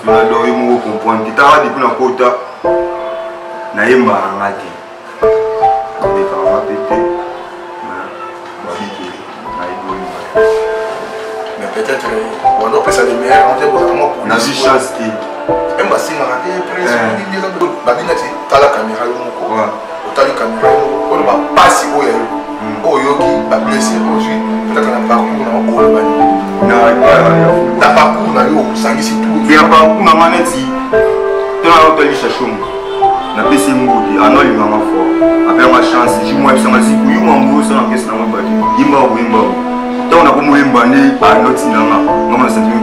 que là dehors il me comprend tu t'as dit pour la quota na yemba ngati mais quand on va péter mais peut-être on doit passer les meilleurs on dit vraiment pour na vie chance qui et bah si on a raté presque dit là babina ti tala caméra yo moko tala caméra on va passer au yo oyoki ba blessé aujourd'hui peut-être na parcours na o bani na parcours na yo sangisi tout bien parcours na maneti tona otalisha shumu na pesi mbudi anolinga mafo après ma chance je moi ça m'a dit oui moi mbo ça na kesi na mabadi yimba wimba tona ko moyimba ni anoti na mama ça dit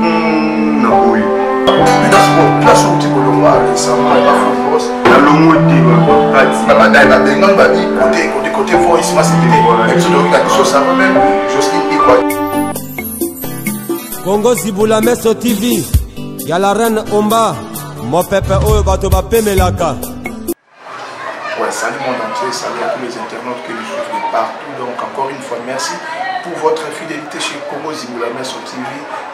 na koyi mais dans ce place où tu peux le voir ça va pas force na lo moti ba kati na badai na bengon ba bi côté voice ma c'était même sur le cas ça même Jocelyne quoi Congo Zibula Meso TV ya la reine Omba mon pépé oyo bato ba pemelaka. Ouais, salut monde entier, salut à tous les internautes qui nous suivent de partout. Donc encore une fois, merci pour votre fidélité chez Congo Zibula Meso TV.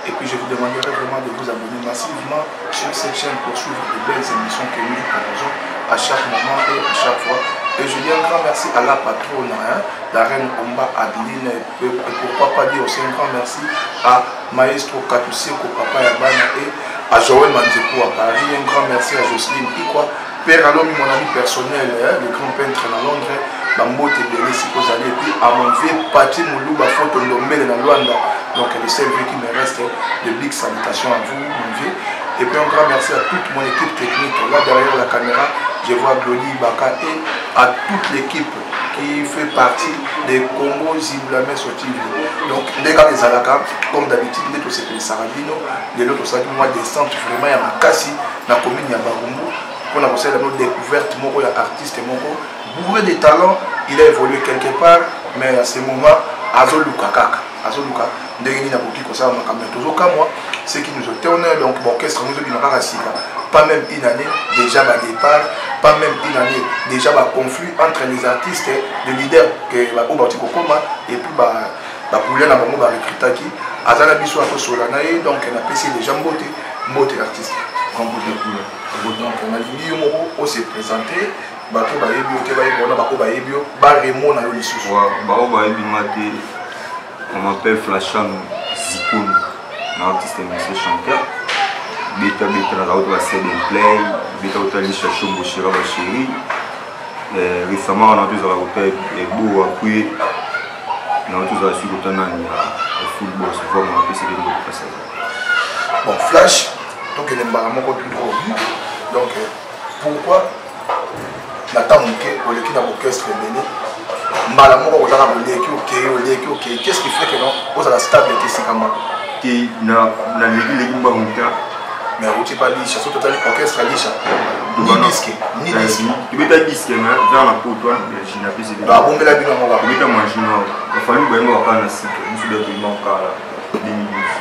Et puis je vous demanderai vraiment de vous abonner massivement sur cette chaîne pour suivre de belles émissions que nous vous proposons à chaque moment et à chaque fois. Et je dis un grand merci à la patronne, la reine Omba Adeline, et pourquoi pas dire aussi un grand merci à Maestro Katuseko, Papa Yabana, et à Joël Manzekou à Paris. Un grand merci à Jocelyne Ikwa, Père Alomi, mon ami personnel, le grand peintre à Londres, Bambote Belé, si vous allez, et puis à mon vieux Pati Moulouba, Photo Ndombele dans Luanda. Donc le seul vieux qui me reste, de big salutations à vous, mon vieux. Et puis un grand merci à toute mon équipe technique. Là derrière la caméra, je vois Glody Baka et à toute l'équipe qui fait partie des Congo Zibula Meso TV. Donc, les gars des Alaka, comme d'habitude, les tous les Sarabino, les autres aussi, moi, descente vraiment, il y a ma cassi, la commune, il y a Barumbu. On a aussi la découverte, mon artiste, mon bourré de talents, il a évolué quelque part, mais à ce moment, Azoluka Kaka. Azoluka, Ndegini Naboki, Kosa, Makamé, toujours comme moi, ce qui nous ont honneur, donc, l'orchestre, nous avons pas même une année, déjà à départ, pas même une année, déjà à conflit entre les artistes, les leaders, que Obati Kokoma, et puis, Poulen à Bango, Recrutaki, Azana Bissou à Solanae, donc, on a passé les gens beauté, beauté l'artiste. Donc, on a dit, on s'est présenté, Bato Baebio, Tebaïbona, Bako Baebio, Barremo, on a eu les sous. Bao Baebi Mate, on m'appelle Flasham Zikoun, un artiste et monsieur chanteur. Beta dans la route va se play, Beta Otali Chachombo Chira Bachiri. Récemment, on a tous à la route et beau appuyé. On a tous à la suite au football, souvent on a pu se dérouler de passage. Bon, Flash, donc il est vraiment plus gros. Donc, pourquoi Nathan Mouké, au l'équipe d'orchestre béni, Malamoko, vous avez l'équipe, qu'est-ce qui fait que non, vous avez la stabilité, c'est comment? Qui n'a l'équipe Barouka. Mais vous n'avez pas dit, chaque total orchestre à l'Isha. Ni disque, ni disque. Tu veux ta disque, mais vers la peau, toi, je n'ai pas essayé de. Bah, bon, mais la bille, on va. Tu veux ta manger, il faut nous voir quand on a site, nous sommes des gens qui ont des minutes.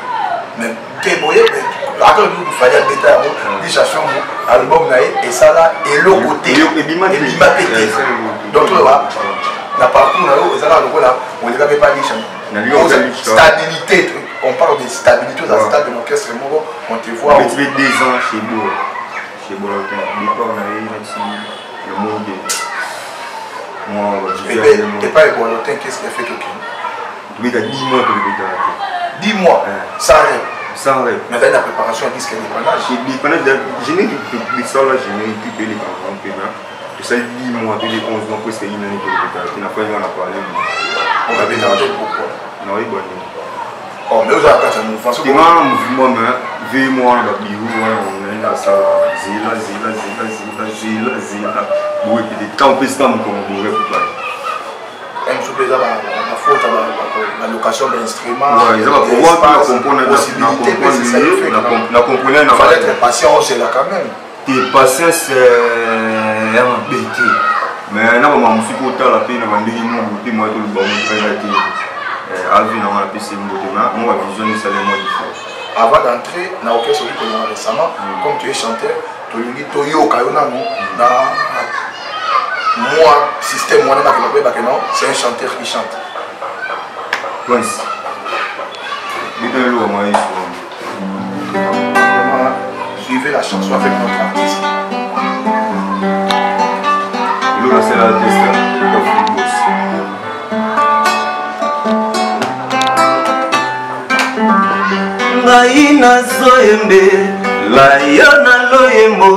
Mais, qu'est-ce que vous voyez, attends, nous faisons des détails, nous cherchons album, et ça là, et le côté. Et bima pété. Donc, là, la parcours, on ne l'avait pas dit. Stabilité. On parle de stabilité dans le stade de l'orchestre, on te voit. Tu fais 2 ans chez Beau. Chez Beau, on a eu le monde. Moi, je pas Ébolotin, qu'est-ce qui a fait que tu as 10 mois que 10 mois, sans rêve. Sans rêve. Mais la préparation, qu'est-ce qu'il y a des je n'ai que ça là, je n'ai que les grands pénats. Ça 10 mois, 11 mois, presque une année pour le préparer. On a parlé. On va bétanger pourquoi? Non, il est bon. Oh, mais vous avez un mouvement. C'est un mouvement, mais vu-moi, on est là, ça, zila. Oui, puis des temps, plus comme on pourrait faire. Un petit peu, la faute, la location d'instruments. Oui, ils ont la possibilité, la componente. Il fallait être patient, c'est là quand même. T'es patient, c'est un bêtise. Mais là, on suis content la peine, on va dire, moi, tout le bon, moi, vision est salement différente. Avant d'entrer dans l'orchestre récemment, comme tu es chanteur, tu as dit moi, système, c'est un chanteur qui chante. suivez la chanson avec notre artiste. Là, c'est la test. Ngaina zoembe, la yona loyembo,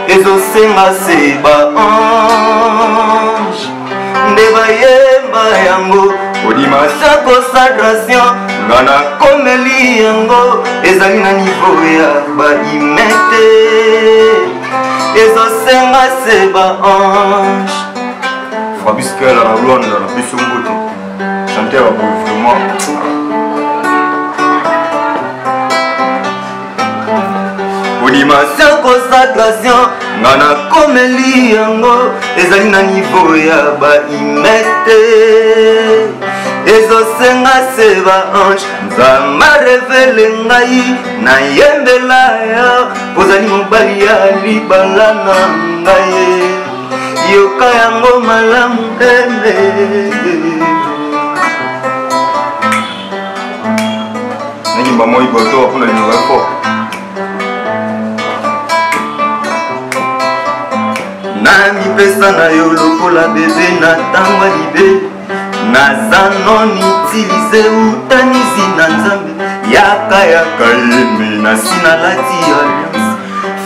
ezosenga seba ange. Ndeba yemba yango, odimasa concentration, ngana komeli yango, ezali na niveau ya baimete. Ezosenga seba ange. Fabrice Kela na Rwanda na piso ngote. Chanteur a vraiment. Odimasa concentration, ngana komeli yango, ezali na niveau ya baimete. Ezosenga seba ange, nzamba revele ngai, na yembela yo, ozali mobali ya libala na ngai. Yoka yango malamu eme. Nanyimba moi boto apuna nyonga fo. Nami pesa na yo lokola bebe na tangwa libe. Naza non utilize utanizi na nzambe. Yaka yaka yeme na sina lati alliance.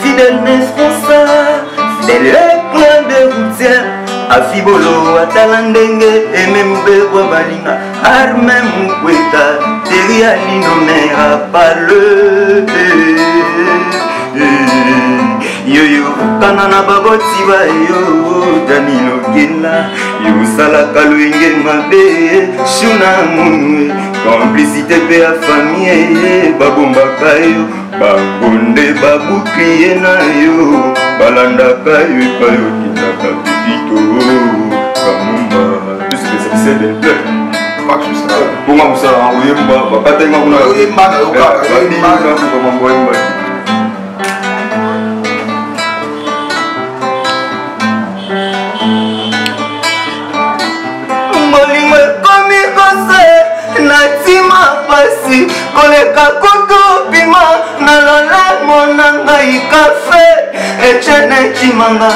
Fidèle responsable, fidèle plein de routière. Afibolo atala ndenge eme mubekwa balinga. Arme mukweta teri alinomera pale. Yoyo kana na baboti ba yo Danilo Gela. Yo sala kaluenge mabe shuna munwe. Complicité pe a famille babomba kayo. Babonde babukriye na yo. Balanda kayo kayo kitaka bibito. Kamumba. Tout ce que c'est des pleurs. Pas que ça. Pour moi ça oyemba papa tellement kuna oyemba na yoka. Oyemba na oyemba. Koleka kutu pima na lola monanga ikafe echene chimanga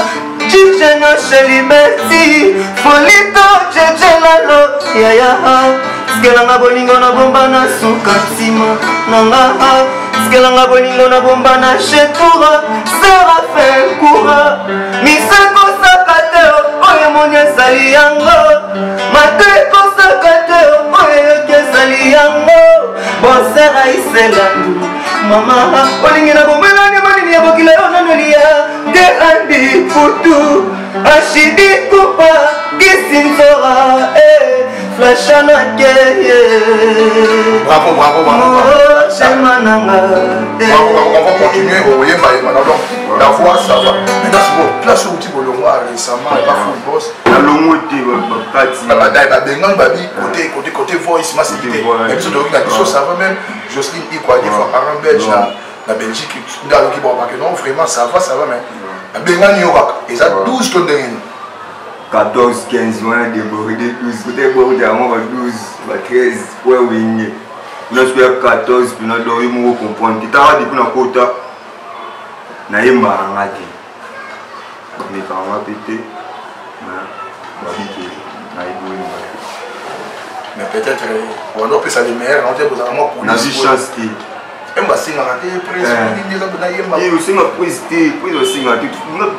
chicheno shelibeti folito chechelalo yaya skelanga bolingo na bomba na suka tima nanga skelanga bolingo na bomba na shetura serafe kura miseko sakateo oye monye sali yango mateko sakateo oye yoke sali yango bosera iselandu mama olingi na bomelani manini ya bokila yo nanolia de andi futu ashidi kupa kisinzora flashana keye bravo bravo bravo chemananga on va continuer au yemba yemba donc la voix ça va maintenant c'est bon place où tu bolongo récemment et pas full boss la longote bakati badai babengang babi côté voice massivité épisode de la question ça va même Jocelyne Ikwa des fois Aran Belge la Belgique dans le bon parce que non vraiment ça va mais babengang yorak et ça 12 tonnes de 14 15 mois débordé 12 côté bordé à moi 12 13 pour winner nous sommes 14 puis nous devons comprendre que tu as dit qu'on a quota na yemba ngati mais quand on va péter mais peut-être on a pris ça les meilleurs on dit que vous avez moi pour la chance qui emba singa raté presque ni déjà na yemba et aussi ma prise aussi ma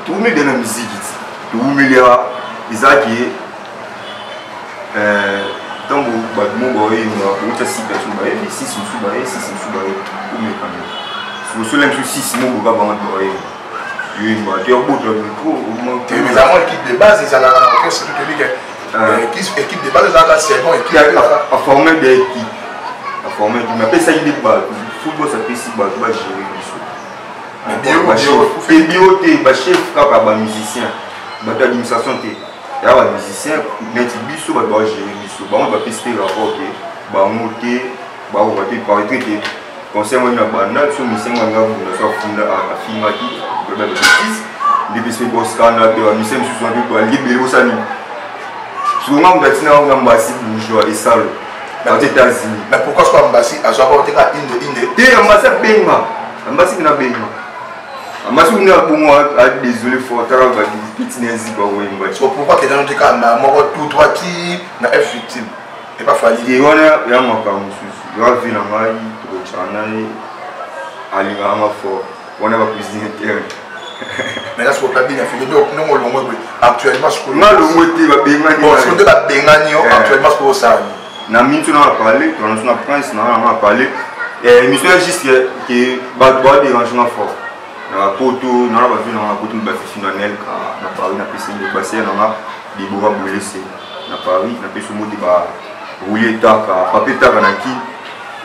tout met dans la musique tout met là Isaki tant que mon boy on a 6 personnes bah 6 sous bah 6 sous bah ou mais quand même sur le même 6 mon boy va boy mais avant l'équipe de base ils allaient à l'orchestre tout le équipe de base c'est bon équipe à former des équipes à former mais après ça il est pas football ça fait si bas gérer les chef comme musicien l'administration il y a un musicien net biso va gérer biso on va tester rapport que va monter va traiter conseil moi na banda so mission moi nga na so funda a filma ki de justice de bispe boska na de mission so so ko libérer osani souvent on datina on ambassade bourgeois et sale aux États-Unis mais pourquoi soit ambassade à soit porter à inde et ambassade benga ambassade na benga Moi, je suis désolé pour faire des petits nézis. Pourquoi que dans notre cas, tout droit qui n'a pas victime et pas fallu. Il y a un macam, il y a un vin à maï, il y a un fort. On a pas cuisiné terre. Mais là, ce qu'on a bien fait, nous actuellement, ce qu'on a actuellement, ce qu'on a na mintu na parler quand on a prince na parler et mission juste que ba déranger na fort na poto na ba vu na poto ba finanel ka na Paris na PC de passer na di boba blessé na Paris na peso moti ba rouler taka papier taka na ki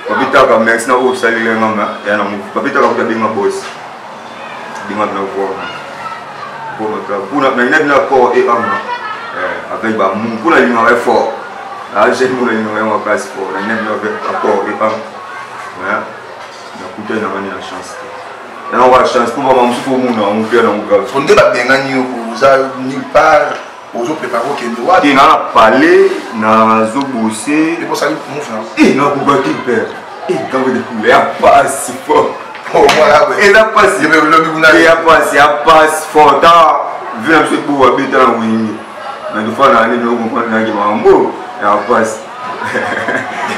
papier taka merci na au salut les maman ya na papier taka ko bien ma boss bien na voir pour na maintenant na corps et âme avec ba mon pour la ligne fort. Ah, j'ai mon numéro en place pour la même rapport et pas. Voilà. Donc, on a la chance. Et on a la chance pour moi, pour mon père, on va. On ne va pas bien gagner vous avez nulle part aux autres préparés qui nous voient. Il a parlé, n'a bossé. Et pour ça, mon frère. Il n'a pas de père. Et quand vous découvrez, il n'y a pas si fort. Oh, voilà, il n'a pas si fort. Il n'y a pas si fort. Vu un peu pour habiter en Winnie. Mais deux fois, on a allé nous comprendre qu'il y a un mot. Il y a un passe.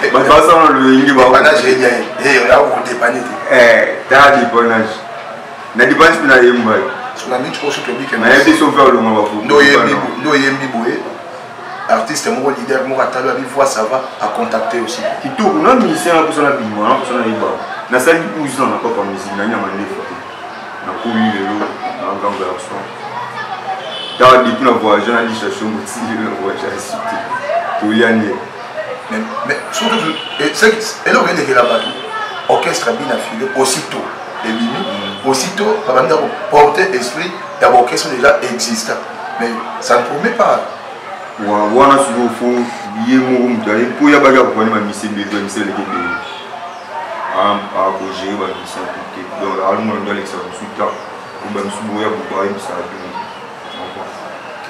De toute façon, le dépannage est bien. Et là, vous dépannez. T'as dépannage. Na dépannage, tu n'as rien mal. Sur la minute, je suis public. Mais il y a des sauveurs, le monde. Artiste, mon leader, mon ratalou, il voit ça va à contacter aussi. Qui tourne, non, mais c'est un peu son habillement, un peu son habillement. Na salle du pouce, on n'a pas comme musique, on a une photo. On a couru les lots, on a un grand garçon. T'as dit qu'on a voyagé, on a dit chercher un petit, on a voyagé à la cité. Mais surtout, et là, on vient de là-bas, orchestre bien affilé, aussitôt, les mimi, aussitôt, on va porter esprit, et l'orchestre déjà existant. Mais ça ne promet pas. On a souvent faux, il y a un pour y avoir ma mission de mission de l'équipe. À gérer ma mission, donc, à l'homme dans l'excellence, on va me souvenir pour parler de ça.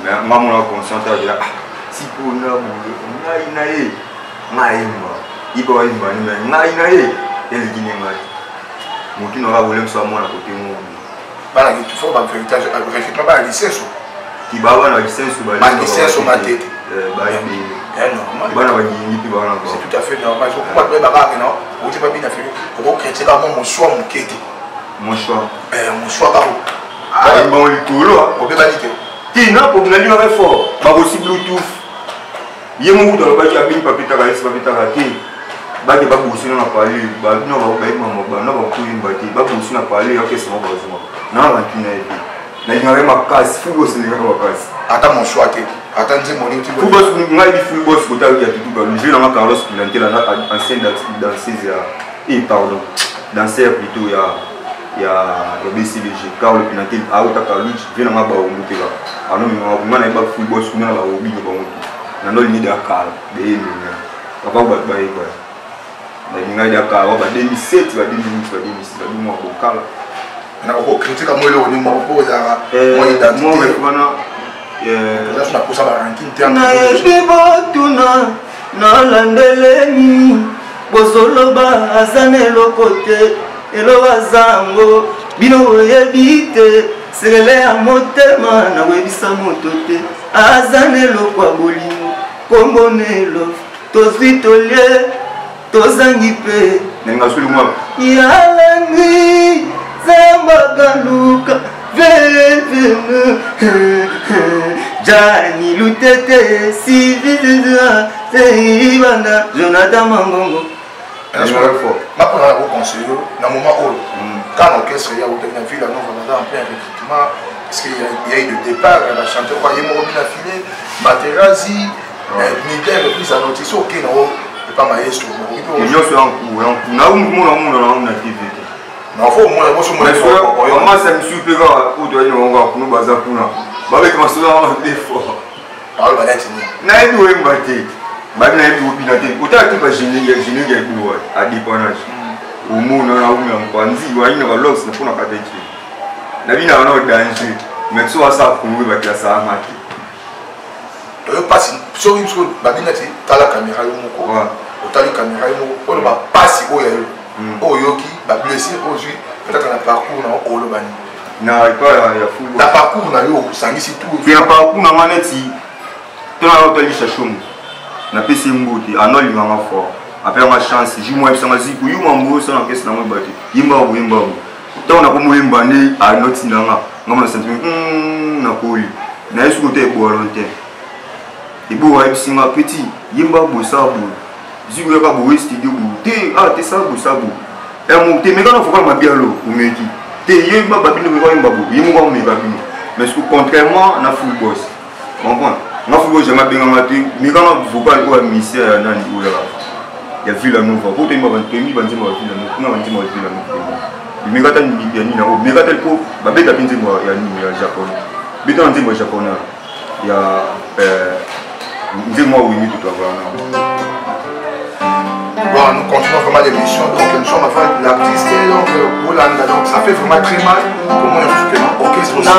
Mais maman, on a conscience de là. Si pour nous, on a eu il faut aller et le Guinée. Mon qui n'aura voulu soit moi à côté de moi. Il faut faire un licence. Qui va avoir la licence ma licence ma tête. C'est tout à fait normal. Je crois que non, on ne pas bien fait. On va critiquer mon choix, mon quête. Mon choix. Mon choix, bon, il est là. On peut pas dire. Qui n'a pas de numéro fort. Pas aussi Bluetooth. Il y a un moment où il y a un papier qui ba ke ba bosi na parler ba no ba ba mama ba no ba ku yin ba ke ba bosi na parler ok c'est bon ba zuma na ba tu na et na ngare ma casse football c'est ngare ma casse attends mon choix que attends dis mon tu football ngai di football ko ta ya tout ba le jeu na Carlos Pilante là ancien danseuse et pardon danseur plutôt il y a BCBG Carlos Pilante a auta Carlos vient na ba o mutela ano mi ma na ba football ko na ba o bi ba mo na no ni da kala de ni na ba ba ba ko il y a des cas, on va 2007, on va 2008, on va 2006, on va 2009, on va critiquer moi le niveau pour la moi identité. Moi là je n'ai pas ça ranking terme. Na ebe tuna na landeleni bozoloba azane lokote elo azango bino yebite serele ya motema na webisa motote azane lokwa bolingo kombonelo tozwi tolie tozangi pe nenga suli mwa yalani zambagaluka vevenu jani lutete sivizizwa seibanda Jonathan Mangongo ma pour la conseiller dans moment où quand l'orchestre il y a au dernier ville on va en plein recrutement parce qu'il y a eu le départ la chanteuse croyez moi bien affilé Materazzi Miguel plus à notice OK non pas maestro il y a sur un coup na on activité non faut moi moi ça me super pour toi on va pour nous baza kuna ba avec ma soeur des fois parle balette na edu embate ba na edu binate utaki ba génie ya kuwa a dépannage au monde na uma mpanzi wa ina ba loss na kuna katechi na bina na danger mais so ça pour ba kia ça maki to passe so une chose ba binate tala caméra yo moko otali caméra yo moko ba passe oyo oyoki ba blessé aujourd'hui peut-être na parcours na olobani na pas ya football ta parcours na yo sangisi tout bien parcours na maneti to na to lisha shomu na pesi mbuti anoli mama fort après ma chance ji moi bisa maziku yu mambo so na kesi na mo bati yimba to na ko mo yimba ni anoti nanga ngama sentiment na koli na yesu ko te bo longtemps ibu wa bisinga petit yimba bosabu ziku ka bo studio bu te te sabu mo te me kana foka mabialo umeki te yimba babino me ko yimba bu yimba mo me babino mais contrairement na football comprends na football je m'appelle ngati me kana foka ko misère na ndi oya ya Villa Nova pour te mba bantemi banzima Villa Nova na banzima Villa Nova me kata ni ya ni na o me kata ko babeta binzima ya ni ya Japon bito nzima japonais ya dis-moi oui, tout à bon, nous continuons vraiment l'émission. Donc, nous sommes avec l'artiste et donc Bolanda. Donc, ça fait vraiment très mal. Comment on dit que non? Ok, c'est possible.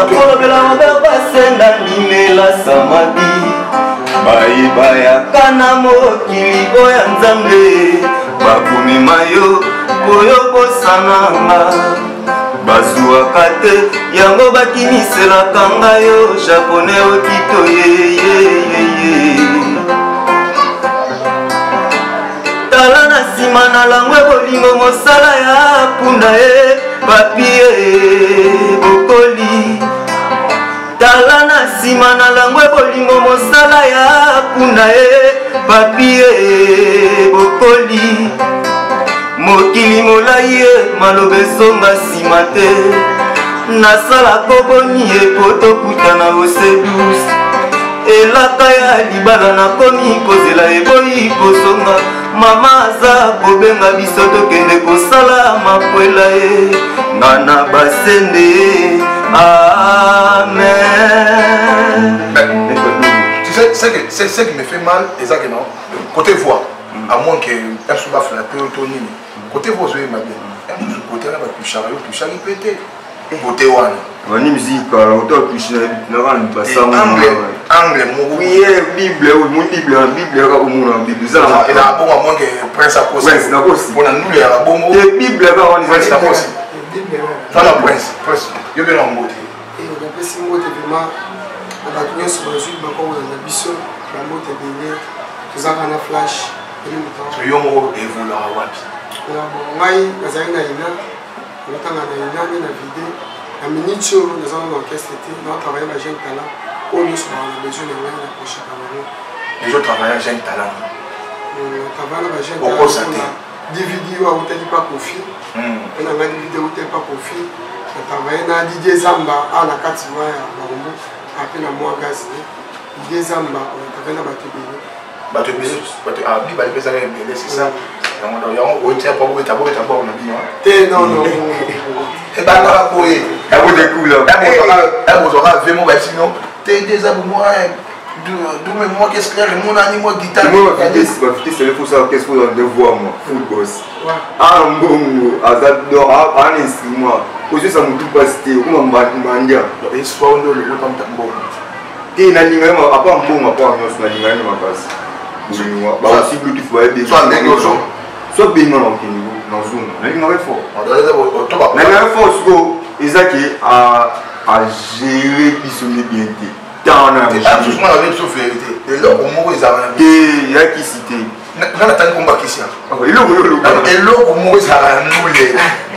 bazuwaka te yango bakimiselaka ngai yo japonais okito ye tala na nsima na langwe bolingo mosala ya punda ye papie bokoli tala na nsima na langwe bolingo mosala ya punda ye papie bokoli mokili molai ye maloba ezonga nsima te nasalaka boni ye po tokutana osedus elaka ya libala nakomi kozela eboyi kozonga mama aza kobenga biso tokende kosala makwela ye nga na basende ye amen. Tu sais, c'est ce qui me fait mal, exactement. Côté voix, à moins que un souba frappé au tonini. Côté voix, je vais m'habiller. Un côté là, tu charles pété. Côté one. Vani musique, auto plus na rendre pas ça. Angle, mon oui, Bible, mon Bible, Bible, au monde, Bible. Ça, il a bon à moins que prince à cause. Prince, na cause. On a nous les a bon mot. Bible, là, on est prince à cause. Voilà, prince, il y a un mot. Et on a passé un mot évidemment. On a tenu sur le sud, on a biso, la mot est béni. Nous avons un flash. Tu as un mot et vous la wapi. Ngai, nazali na ina, natanga na ina ni na vidéo. La minute sur nous avons l'orchestre été, nous avons travaillé avec Jeune Talent. Pour nous, on a besoin de rien la prochaine Cameroun. Les autres travaillent avec Jeune Talent. On travaille avec Jeune Talent. DVD ou à hôtel pas confié. On a un DVD où t'es pas confié. On travaille avec Didier Zamba à la Katiwa à Barombo. Après la mois gaz. Didier Zamba, on travaille avec Batubé. Batubé, ah, Biba, il peut aller bien, c'est ça. Non, non, non. Et bah là, oui. Elle vous découvre là. Elle vous aura vraiment sinon. T'es déjà pour moi. D'où moi qu'est-ce que mon animal guitare. Moi c'est le fou ça qu'est-ce que vous de voir moi full boss. Ah bon azador ah instrument. Aussi ça me tout passer comme mandia. Et soit on le autant tambo. T'es na linga ma apa mbongo apa nyoso na linga ma passe. Ba aussi Bluetooth va aider. Soit négociation. Soit bien non dans zone. Na linga va fort. On doit au top. Na linga fort so ezaki à gérer bisoni bien té. Dans la tout la même chose vérité. Et là au moment où ils avaient il y a qui cité. Dans la tête combat qui ça. Et là au moment où ils avaient annulé.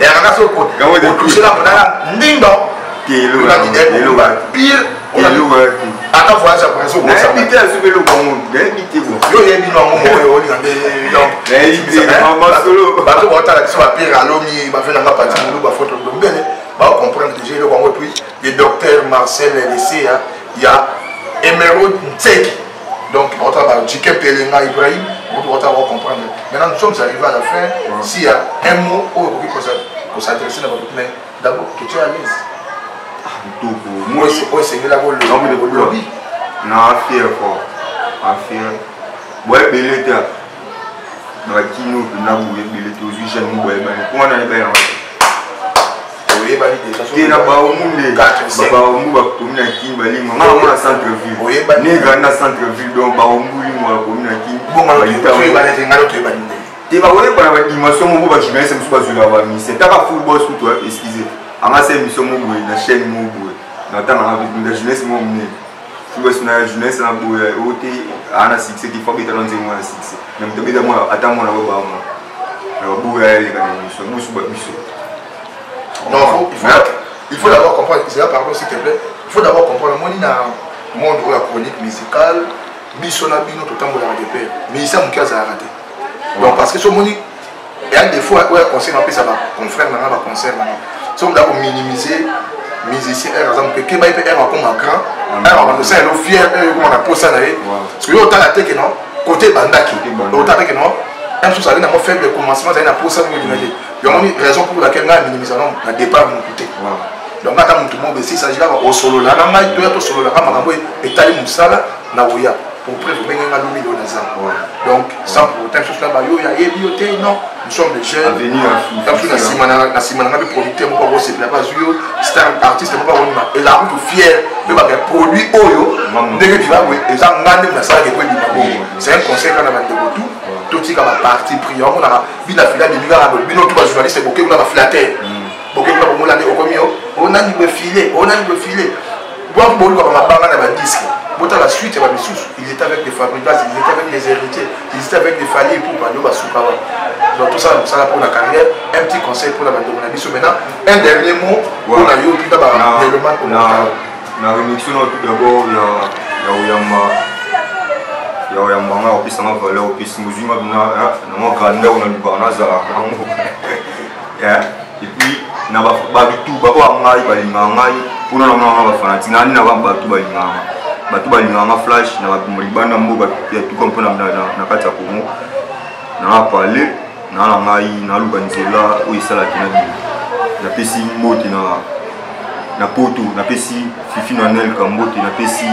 Et à la seule côté. On touche là pendant ndingo. Qui est pire. On a attends voyage après ça. On a habité à ce vélo comme on a habité quoi. Yo y a mis dans mon on dit maman solo. Parce que on t'a dit ça pire à l'homme va faire la partie nous va photo de bien. Va comprendre déjà le comment puis le docteur Marcel LC il y a Emerald Ntseki. Donc on va Jike Pelenga Ibrahim, on va comprendre. Maintenant nous sommes arrivés à la fin. S'il y a un mot pour s'adresser à votre main, d'abord que tu es à l'aise. Moi c'est la voix de lobby. Non, fier quoi. Affaire. Ouais, belé ta. Na kino na boué belé to ju jeune mo boy ba. Ko na ba yan. Oui, ba ni déjà. Ti na ba o munde. Ba o mu ba to na kin ba li mo. Na centre ville. Oui, ba ni ga na centre ville donc ba o mu li mo ko na kin. Bon ma li ta ba ni ngalo to ba ni. Ti ba o ba ba dimension mo ba jumé c'est mo ba zula ba mi. C'est ta ba football sous toi, excusez. anga c'est émission mobile na chaîne mobile na temps na jeunesse mobile tu vois na jeunesse na boye oté ana succès qui faut bita nonze moi succès même to bita moi attends moi na baba moi na boye les gars émission musu ba biso non il faut d'abord comprendre c'est là pardon s'il te plaît il faut d'abord comprendre moi ni na monde de la chronique musicale biso na bino to tambola de père mais ça mon cas a raté donc parce que ce moni il y a des fois ouais concert en plus ça va confrère na ba concert na so on doit minimiser musicien par exemple que ba peut être comme un grand alors on sait le fier comme on a posé ça là parce que autant la tête non côté bandaki autant que non un chose ça vient à faire le commencement ça vient à poser ça nous imaginer il y a une raison pour laquelle on a minimisé non na départ mon côté donc quand tout le monde s'il s'agit là au solo là na mai to solo là kama kambo etali musala na oya pour preuve bien nga lomi do naza donc sans pour autant chose là ba yo ya yebioté non nous sommes des jeunes avenir na simana na producteur mo ko se pas yo star artiste mo ko wona et la route fier de ba produit oyo ndenge tu vas et ça ngande na ça ke ko di mabo c'est un conseil quand on a de tout tika ba parti pris on a bina fila de biga bino tout ba journaliste boké on a flatter boké on a mo la de okomio on a ni filer bon bon comme ma banga na ba disque bota la suite va bisous ils étaient avec des fabricants ils étaient avec des héritiers ils étaient avec des familles pour parler ba soukawa donc tout ça ça pour la carrière un petit conseil pour la bande de biso maintenant un dernier mot pour la yo tout d'abord na remixio tout d'abord ya oyamba au pisa na valeur au pisa muzima na mo grandeur na libana za yeah et puis na ba tout ba ko ngai ba ngai pour na ba fanatique na na ba tout ba linganga flash na ba libana mbo ba ya tout comme na kati ya Congo na parler na ngai na lubanzela o isala kina na pesi moti na poto na pesi fifi na nel kambote na pesi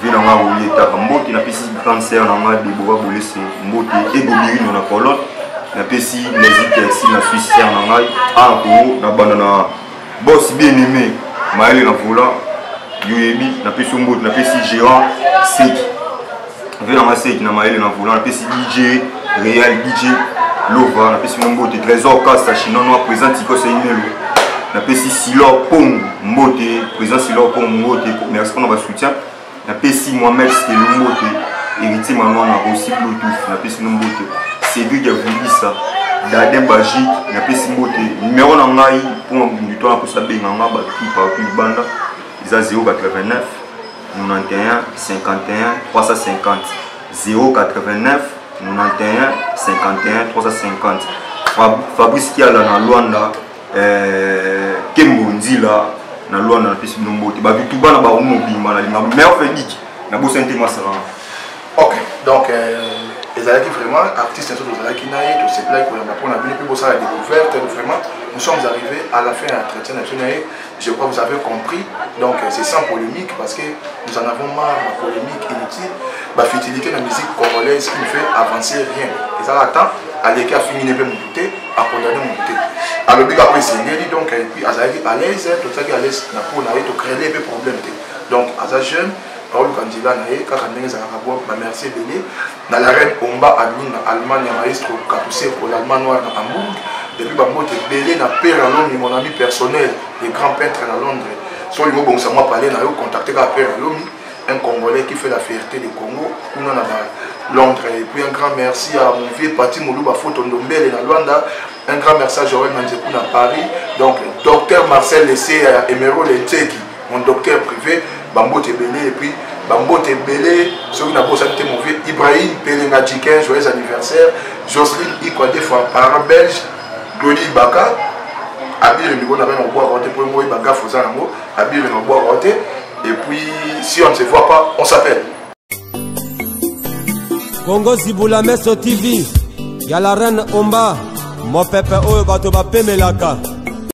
vina nga oyeta kambote na pesi cancer na nga de boba bolese mbote egobirino na colonne na pesi musique taxi na Suisse na ngai Congo na banda na boss bien aimé maele na vola yoyebi na pesi mbote na pesi géant sek vina nga sek na maele na vola na pesi DJ Real DJ Lova na pesi mbote trésor casta chinois présent tiko seinelo na pesi Silor Pong mbote présent Silor Pong mbote merci pour notre soutien na pesi Mohamed Stelumbote héritier manon na aussi Bluetooth na pesi mbote Cédric a voulu ça Dadem Bagique na pesi mbote numéro na ngai pour du temps pour ça benga nga ba tout partout banda ils a 089 91 51 350 089 91 51 350 Fabrice Kiala na Luanda Kembo Nzila na Luanda na pesi mbote ba tout bana ba omobima na linga meilleur Félix na bosente masara. OK donc les qui vraiment artistes sont qui naïe tout c'est là qu'on a pour la plus beau ça la découverte vraiment nous sommes arrivés à la fin de l'entretien national je crois que vous avez compris donc c'est sans polémique parce que nous en avons marre de la polémique inutile la futilité de la musique congolaise qui ne fait avancer rien et ça attend à l'écart féminin peut monter à condamner monter alors big après c'est donc et puis à l'aise tout ça qui à l'aise na pour naïe to créer des problèmes donc à ça jeune Paul candidat naïe quand on est à avoir merci Béné dans la reine Omba Allemagne Allemagne maestro Kapoussé pour l'Allemagne noire à Hambourg depuis Bambo te belé na père à Londres mon ami personnel les grands peintres à Londres sur le mot bon ça moi parler na yo contacter à père Lomi un Congolais qui fait la fierté du Congo on en a Londres et puis un grand merci à mon vieux Pati Moulouba Fotondombele na Luanda un grand merci à Joël Manzekou à Paris donc docteur Marcel Lessé à Emerald Nteki mon docteur privé Bambo Tebele et puis Bambo Tebele ceux qui n'ont pas santé mon vieux Ibrahim Pelenga Djiken joyeux anniversaire Jocelyne Ikwade fois parent belge Doli Baka Abir le niveau n'avait pas boire pour moi Baka Fozanamo Abir le boire et puis si on ne se voit pas on s'appelle Congo Zibula Meso TV, y'a la reine Omba, mon pépé Oyo Bato Bape Melaka.